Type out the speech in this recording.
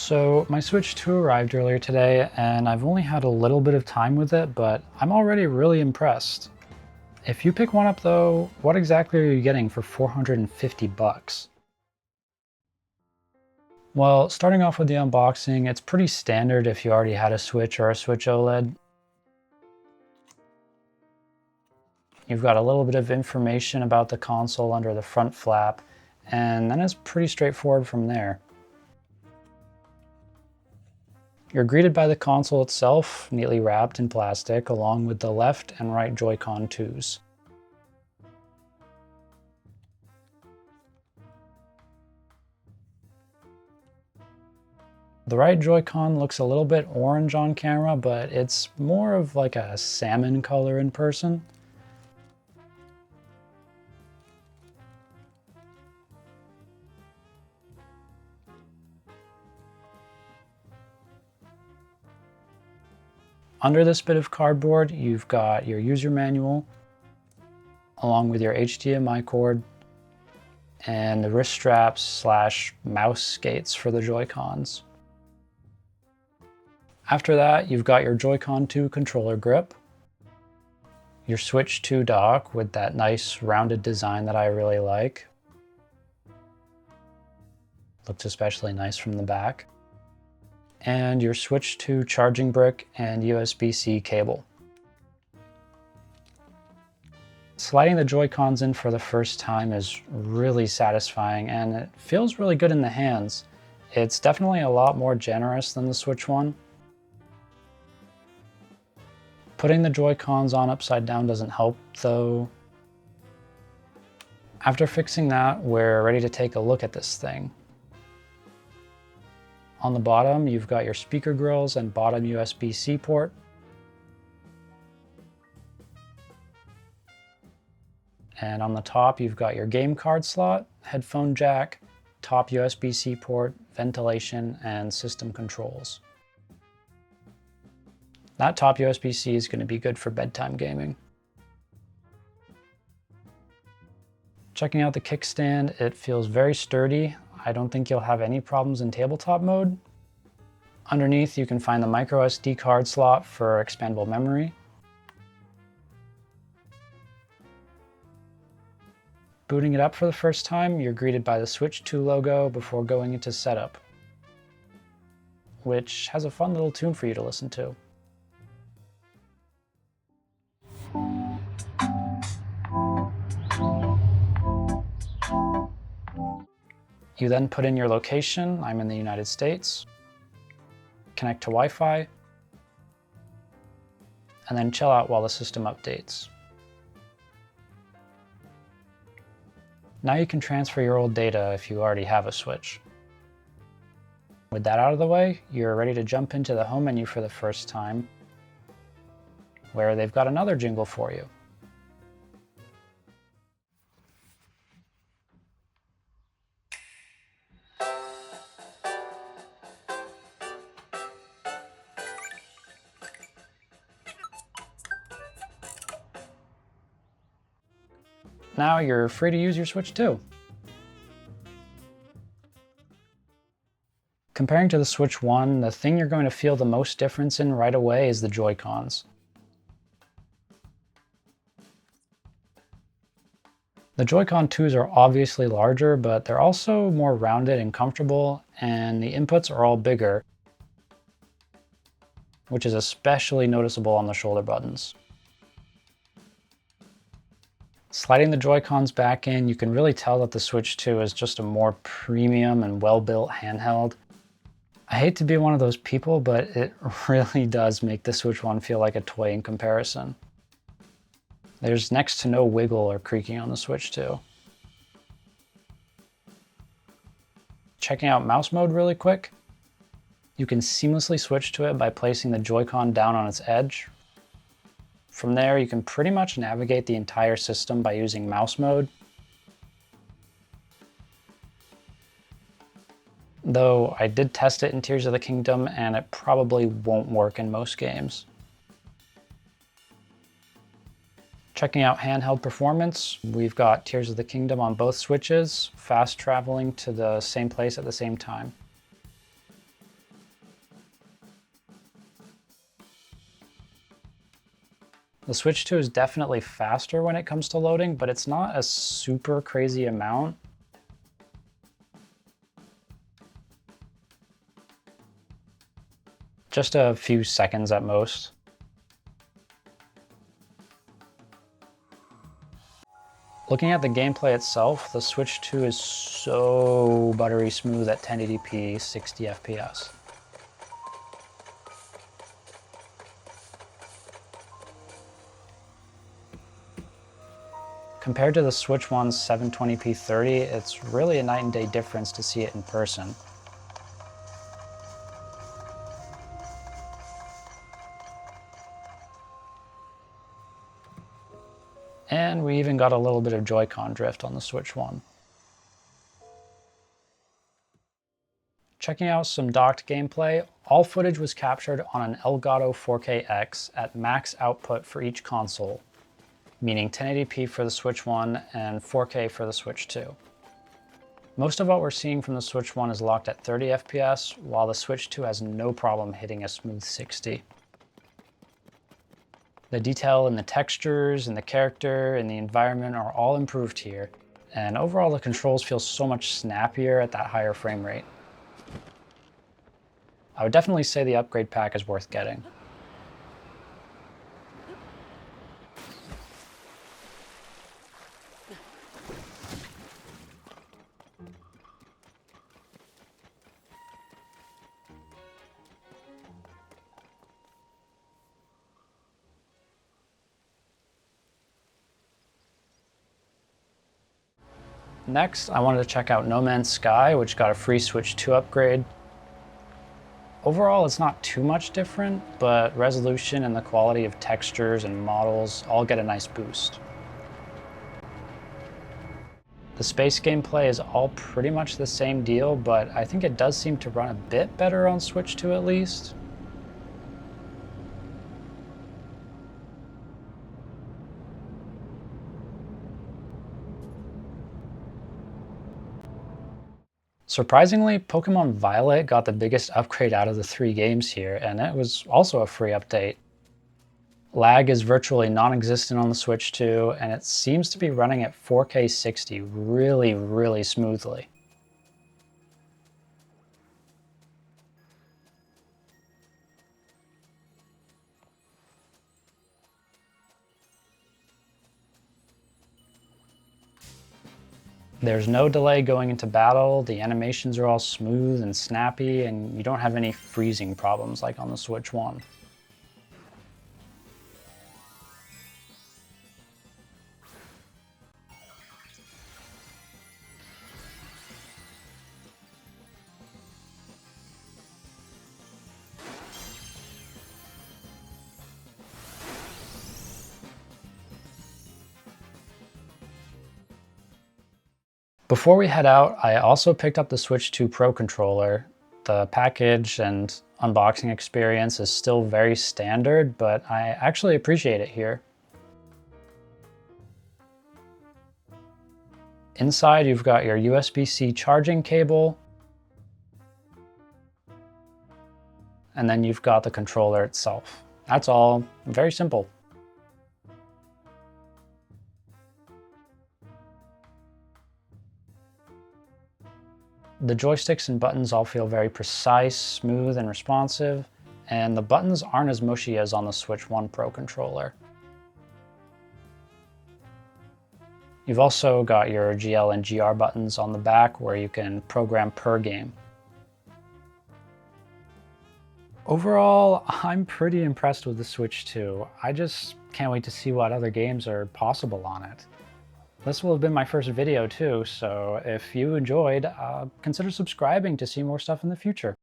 So my Switch 2 arrived earlier today and I've only had a little bit of time with it, but I'm already really impressed. If you pick one up though, what exactly are you getting for 450 bucks? Well, starting off with the unboxing, it's pretty standard if you already had a Switch or a Switch OLED. You've got a little bit of information about the console under the front flap, and then it's pretty straightforward from there. You're greeted by the console itself, neatly wrapped in plastic, along with the left and right Joy-Con 2s. The right Joy-Con looks a little bit orange on camera, but it's more of like a salmon color in person. Under this bit of cardboard, you've got your user manual, along with your HDMI cord, and the wrist straps / mouse skates for the Joy-Cons. After that, you've got your Joy-Con 2 controller grip, your Switch 2 dock with that nice rounded design that I really like. Looks especially nice from the back. And your Switch 2 charging brick and USB-C cable. Sliding the Joy-Cons in for the first time is really satisfying and it feels really good in the hands. It's definitely a lot more generous than the Switch one. Putting the Joy-Cons on upside down doesn't help though. After fixing that, we're ready to take a look at this thing. On the bottom, you've got your speaker grills and bottom USB-C port. And on the top, you've got your game card slot, headphone jack, top USB-C port, ventilation, and system controls. That top USB-C is going to be good for bedtime gaming. Checking out the kickstand, it feels very sturdy. I don't think you'll have any problems in tabletop mode. Underneath, you can find the micro SD card slot for expandable memory. Booting it up for the first time, you're greeted by the Switch 2 logo before going into setup, which has a fun little tune for you to listen to. You then put in your location. I'm in the United States. Connect to Wi-Fi, and then chill out while the system updates. Now you can transfer your old data if you already have a Switch. With that out of the way, you're ready to jump into the home menu for the first time, where they've got another jingle for you. Now you're free to use your Switch 2. Comparing to the Switch 1, the thing you're going to feel the most difference in right away is the Joy-Cons. The Joy-Con 2s are obviously larger, but they're also more rounded and comfortable, and the inputs are all bigger, which is especially noticeable on the shoulder buttons. Sliding the Joy-Cons back in, you can really tell that the Switch 2 is just a more premium and well-built handheld. I hate to be one of those people, but it really does make the Switch 1 feel like a toy in comparison. There's next to no wiggle or creaking on the Switch 2. Checking out mouse mode really quick. You can seamlessly switch to it by placing the Joy-Con down on its edge. From there, you can pretty much navigate the entire system by using mouse mode. Though I did test it in Tears of the Kingdom and it probably won't work in most games. Checking out handheld performance, we've got Tears of the Kingdom on both Switches, fast traveling to the same place at the same time. The Switch 2 is definitely faster when it comes to loading, but it's not a super crazy amount. Just a few seconds at most. Looking at the gameplay itself, the Switch 2 is so buttery smooth at 1080p 60 FPS. Compared to the Switch 1's 720p 30, it's really a night and day difference to see it in person. And we even got a little bit of Joy-Con drift on the Switch 1. Checking out some docked gameplay, all footage was captured on an Elgato 4K-X at max output for each console, meaning 1080p for the Switch 1 and 4K for the Switch 2. Most of what we're seeing from the Switch 1 is locked at 30 FPS, while the Switch 2 has no problem hitting a smooth 60. The detail in the textures, and the character, and the environment are all improved here, and overall the controls feel so much snappier at that higher frame rate. I would definitely say the upgrade pack is worth getting. Next, I wanted to check out No Man's Sky, which got a free Switch 2 upgrade. Overall, it's not too much different, but resolution and the quality of textures and models all get a nice boost. The space gameplay is all pretty much the same deal, but I think it does seem to run a bit better on Switch 2 at least. Surprisingly, Pokemon Violet got the biggest upgrade out of the 3 games here, and it was also a free update. Lag is virtually non-existent on the Switch 2, and it seems to be running at 4K 60 really smoothly. There's no delay going into battle, the animations are all smooth and snappy, and you don't have any freezing problems like on the Switch 1. Before we head out, I also picked up the Switch 2 Pro controller. The package and unboxing experience is still very standard, but I actually appreciate it here. Inside, you've got your USB-C charging cable, and then you've got the controller itself. That's all, very simple. The joysticks and buttons all feel very precise, smooth, and responsive, and the buttons aren't as mushy as on the Switch 1 Pro controller. You've also got your GL and GR buttons on the back where you can program per game. Overall, I'm pretty impressed with the Switch 2. I just can't wait to see what other games are possible on it. This will have been my first video too, so if you enjoyed, consider subscribing to see more stuff in the future.